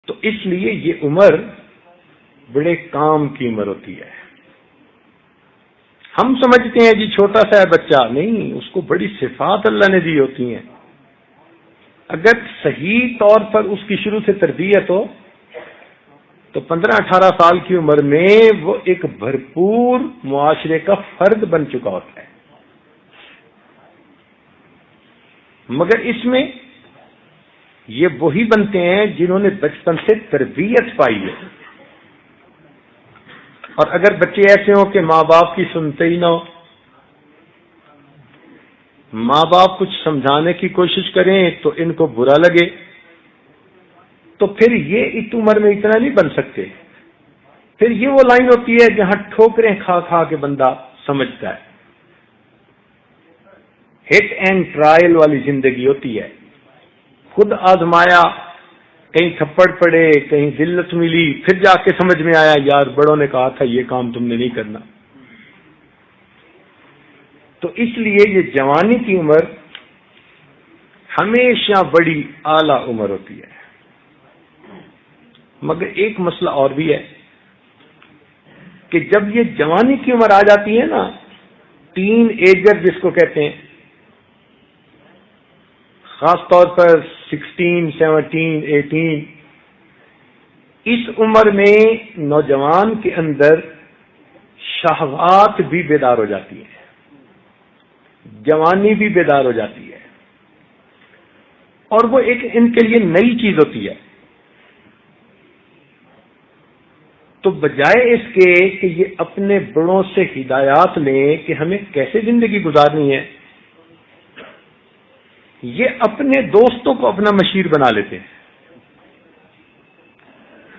تو اس لیے یہ عمر بڑے کام کی عمر ہوتی ہے. ہم سمجھتے ہیں جی چھوٹا سا ہے بچہ، نہیں، اس کو بڑی صفات اللہ نے دی ہوتی ہیں. اگر صحیح طور پر اس کی شروع سے تربیت ہو تو 15-18 سال کی عمر میں وہ ایک بھرپور معاشرے کا فرد بن چکا ہوتا ہے. مگر اس میں یہ وہی بنتے ہیں جنہوں نے بچپن سے تربیت پائی ہے. اور اگر بچے ایسے ہوں کہ ماں باپ کی سنتے ہی نہ ہو، ماں باپ کچھ سمجھانے کی کوشش کریں تو ان کو برا لگے، تو پھر یہ اس عمر میں اتنا نہیں بن سکتے. پھر یہ وہ لائن ہوتی ہے جہاں ٹھوکریں کھا کھا کے بندہ سمجھتا ہے. ہٹ اینڈ ٹرائل والی زندگی ہوتی ہے. خود آزمایا، کہیں تھپڑ پڑے، کہیں ذلت ملی، پھر جا کے سمجھ میں آیا یار بڑوں نے کہا تھا یہ کام تم نے نہیں کرنا. تو اس لیے یہ جوانی کی عمر ہمیشہ بڑی اعلیٰ عمر ہوتی ہے. مگر ایک مسئلہ اور بھی ہے کہ جب یہ جوانی کی عمر آ جاتی ہے نا، ٹین ایجر جس کو کہتے ہیں، خاص طور پر 16, 17, 18، اس عمر میں نوجوان کے اندر شہوات بھی بیدار ہو جاتی ہیں، جوانی بھی بیدار ہو جاتی ہے، اور وہ ایک ان کے لیے نئی چیز ہوتی ہے. تو بجائے اس کے کہ یہ اپنے بڑوں سے ہدایات لیں کہ ہمیں کیسے زندگی گزارنی ہے، یہ اپنے دوستوں کو اپنا مشیر بنا لیتے ہیں.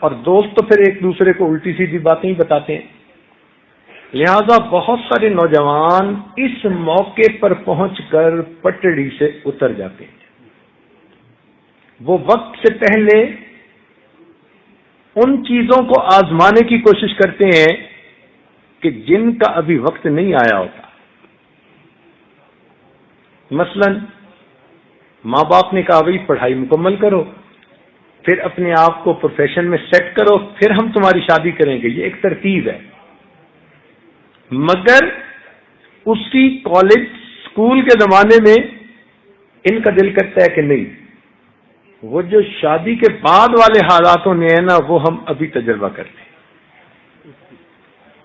اور دوست تو پھر ایک دوسرے کو الٹی سیدھی باتیں ہی بتاتے ہیں. لہذا بہت سارے نوجوان اس موقع پر پہنچ کر پٹڑی سے اتر جاتے ہیں. وہ وقت سے پہلے ان چیزوں کو آزمانے کی کوشش کرتے ہیں کہ جن کا ابھی وقت نہیں آیا ہوتا. مثلا ماں باپ نے کہا بھائی پڑھائی مکمل کرو، پھر اپنے آپ کو پروفیشن میں سیٹ کرو، پھر ہم تمہاری شادی کریں گے. یہ ایک ترتیب ہے. مگر اسی کالج اسکول کے زمانے میں ان کا دل کرتا ہے کہ نہیں، وہ جو شادی کے بعد والے حالاتوں میں ہے نا وہ ہم ابھی تجربہ کرتے ہیں.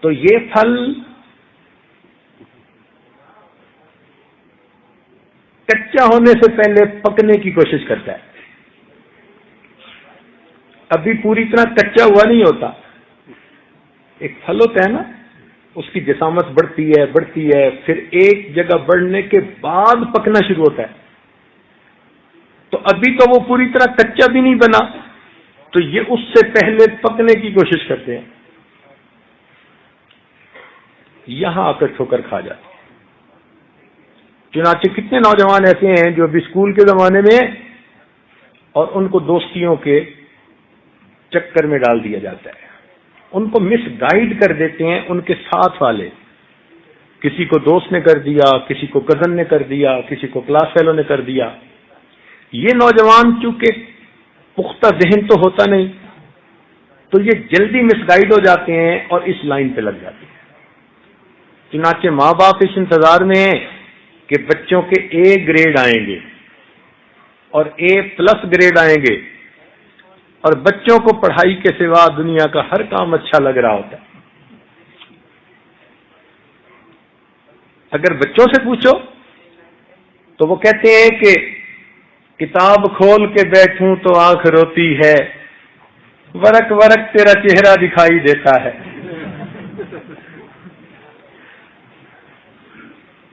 تو یہ پھل کچا ہونے سے پہلے پکنے کی کوشش کرتا ہے. ابھی پوری طرح کچا ہوا نہیں ہوتا. ایک پھل ہوتا ہے نا، اس کی جسامت بڑھتی ہے بڑھتی ہے، پھر ایک جگہ بڑھنے کے بعد پکنا شروع ہوتا ہے. تو ابھی تو وہ پوری طرح کچا بھی نہیں بنا، تو یہ اس سے پہلے پکنے کی کوشش کرتے ہیں. یہاں آ کر ٹھوکر کھا جاتے ہیں. چنانچہ کتنے نوجوان ایسے ہیں جو ابھی اسکول کے زمانے میں اور ان کو دوستیوں کے چکر میں ڈال دیا جاتا ہے. ان کو مس گائیڈ کر دیتے ہیں ان کے ساتھ والے. کسی کو دوست نے کر دیا، کسی کو کزن نے کر دیا، کسی کو کلاس فیلو نے کر دیا. یہ نوجوان چونکہ پختہ ذہن تو ہوتا نہیں، تو یہ جلدی مس گائیڈ ہو جاتے ہیں اور اس لائن پہ لگ جاتے ہیں. چنانچہ ماں باپ اس انتظار میں ہیں کہ بچوں کے اے گریڈ آئیں گے اور A+ گریڈ آئیں گے، اور بچوں کو پڑھائی کے سوا دنیا کا ہر کام اچھا لگ رہا ہوتا ہے. اگر بچوں سے پوچھو تو وہ کہتے ہیں کہ کتاب کھول کے بیٹھوں تو آنکھ روتی ہے، ورق ورق تیرا چہرہ دکھائی دیتا ہے.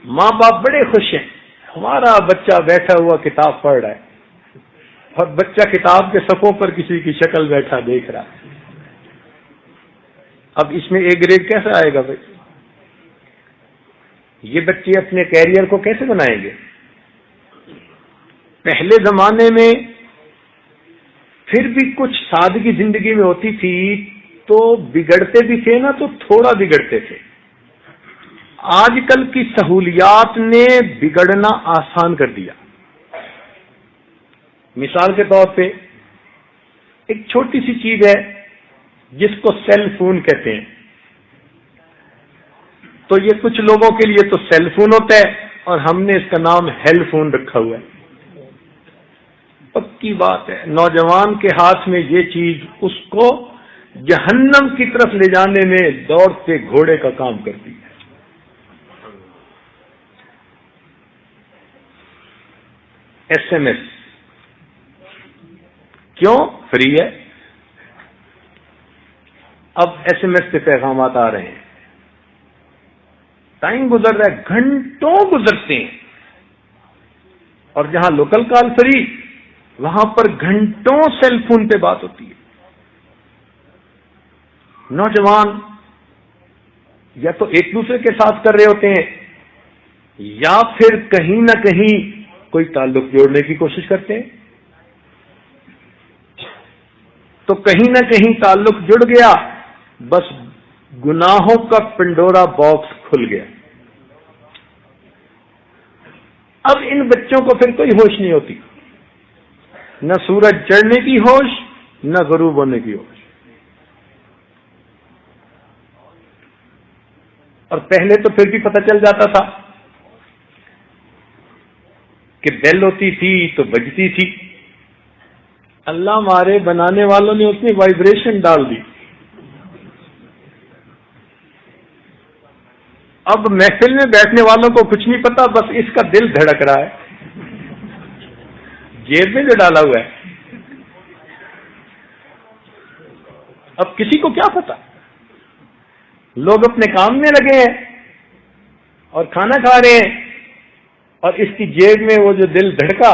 ماں باپ بڑے خوش ہیں، ہمارا بچہ بیٹھا ہوا کتاب پڑھ رہا ہے، اور بچہ کتاب کے صفوں پر کسی کی شکل بیٹھا دیکھ رہا ہے. اب اس میں A گریڈ کیسے آئے گا بھائی؟ یہ بچے اپنے کیریئر کو کیسے بنائیں گے؟ پہلے زمانے میں پھر بھی کچھ سادگی زندگی میں ہوتی تھی تو بگڑتے بھی تھے نا، تو تھوڑا بگڑتے تھے. آج کل کی سہولیات نے بگڑنا آسان کر دیا. مثال کے طور پہ ایک چھوٹی سی چیز ہے جس کو سیل فون کہتے ہیں. تو یہ کچھ لوگوں کے لیے تو سیل فون ہوتا ہے اور ہم نے اس کا نام ہیل فون رکھا ہوا ہے. پکی بات ہے، نوجوان کے ہاتھ میں یہ چیز اس کو جہنم کی طرف لے جانے میں دوڑتے گھوڑے کا کام کرتی ہے. SMS کیوں؟ فری ہے. اب SMS سے پیغامات آ رہے ہیں، ٹائم گزر رہا ہے، گھنٹوں گزرتے ہیں. اور جہاں لوکل کال فری، وہاں پر گھنٹوں سیل فون پہ بات ہوتی ہے. نوجوان یا تو ایک دوسرے کے ساتھ کر رہے ہوتے ہیں یا پھر کہیں نہ کہیں کوئی تعلق جوڑنے کی کوشش کرتے ہیں. تو کہیں نہ کہیں تعلق جڑ گیا، بس گناہوں کا پنڈورا باکس کھل گیا. اب ان بچوں کو پھر کوئی ہوش نہیں ہوتی، نہ سورج چڑھنے کی ہوش، نہ غروب ہونے کی ہوش. اور پہلے تو پھر بھی پتہ چل جاتا تھا کہ بیل ہوتی تھی تو بجتی تھی. اللہ ہمارے بنانے والوں نے اس میں وائبریشن ڈال دی. اب محفل میں بیٹھنے والوں کو کچھ نہیں پتا، بس اس کا دل دھڑک رہا ہے جیب میں جو ڈالا ہوا ہے. اب کسی کو کیا پتا، لوگ اپنے کام میں لگے ہیں اور کھانا کھا رہے ہیں، اور اس کی جیب میں وہ جو دل دھڑکا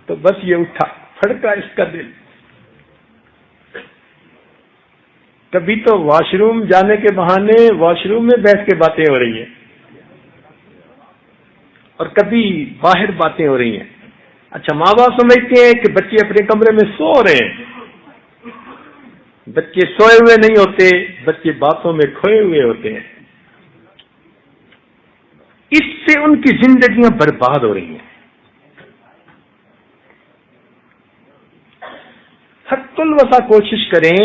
تو بس یہ اٹھا پھڑکا اس کا دل. کبھی تو واش روم جانے کے بہانے واش روم میں بیٹھ کے باتیں ہو رہی ہیں، اور کبھی باہر باتیں ہو رہی ہیں. اچھا، ماں باپ سمجھتے ہیں کہ بچے اپنے کمرے میں سو رہے ہیں. بچے سوئے ہوئے نہیں ہوتے، بچے باتوں میں کھوئے ہوئے ہوتے ہیں. اس سے ان کی زندگیاں برباد ہو رہی ہیں. حد الوسع کوشش کریں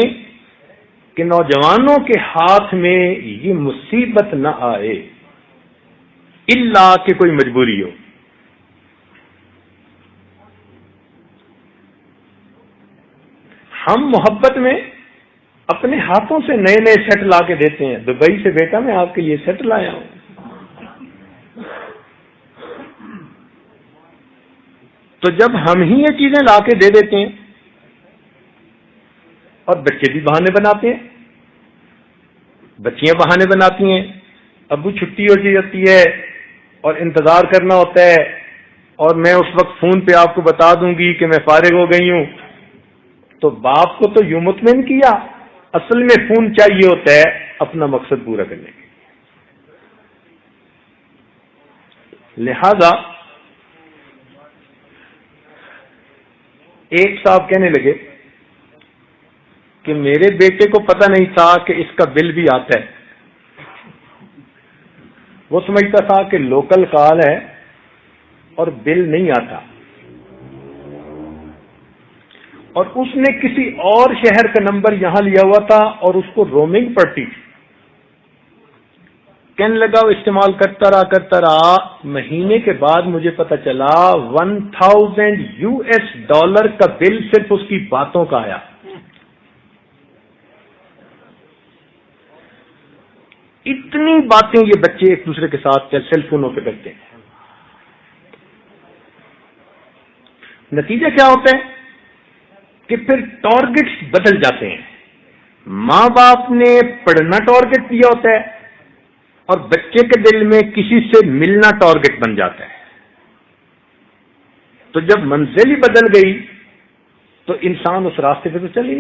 کہ نوجوانوں کے ہاتھ میں یہ مصیبت نہ آئے، الا کہ کوئی مجبوری ہو. ہم محبت میں اپنے ہاتھوں سے نئے نئے سیٹ لا کے دیتے ہیں. دبئی سے بیٹا میں آپ کے لیے سیٹ لایا ہوں. تو جب ہم ہی یہ چیزیں لا کے دے دیتے ہیں، اور بچے بھی بہانے بناتے ہیں، بچیاں بہانے بناتی ہیں، ابو چھٹی ہو جاتی ہے اور انتظار کرنا ہوتا ہے، اور میں اس وقت فون پہ آپ کو بتا دوں گی کہ میں فارغ ہو گئی ہوں. تو باپ کو تو یوں مطمئن کیا، اصل میں فون چاہیے ہوتا ہے اپنا مقصد پورا کرنے کے. لہذا ایک صاحب کہنے لگے کہ میرے بیٹے کو پتہ نہیں تھا کہ اس کا بل بھی آتا ہے. وہ سمجھتا تھا کہ لوکل کال ہے اور بل نہیں آتا، اور اس نے کسی اور شہر کا نمبر یہاں لیا ہوا تھا اور اس کو رومنگ پڑتی تھی. کہنے لگا وہ استعمال کرتا رہا. مہینے کے بعد مجھے پتہ چلا $1000 کا بل صرف اس کی باتوں کا آیا. اتنی باتیں یہ بچے ایک دوسرے کے ساتھ سیل فونوں پہ کرتے ہیں. نتیجہ کیا ہوتا ہے کہ پھر ٹارگٹس بدل جاتے ہیں. ماں باپ نے پڑھنا ٹارگٹ دیا ہوتا ہے اور بچے کے دل میں کسی سے ملنا ٹارگٹ بن جاتا ہے. تو جب منزل ہی بدل گئی تو انسان اس راستے پہ تو چل ہی نہیں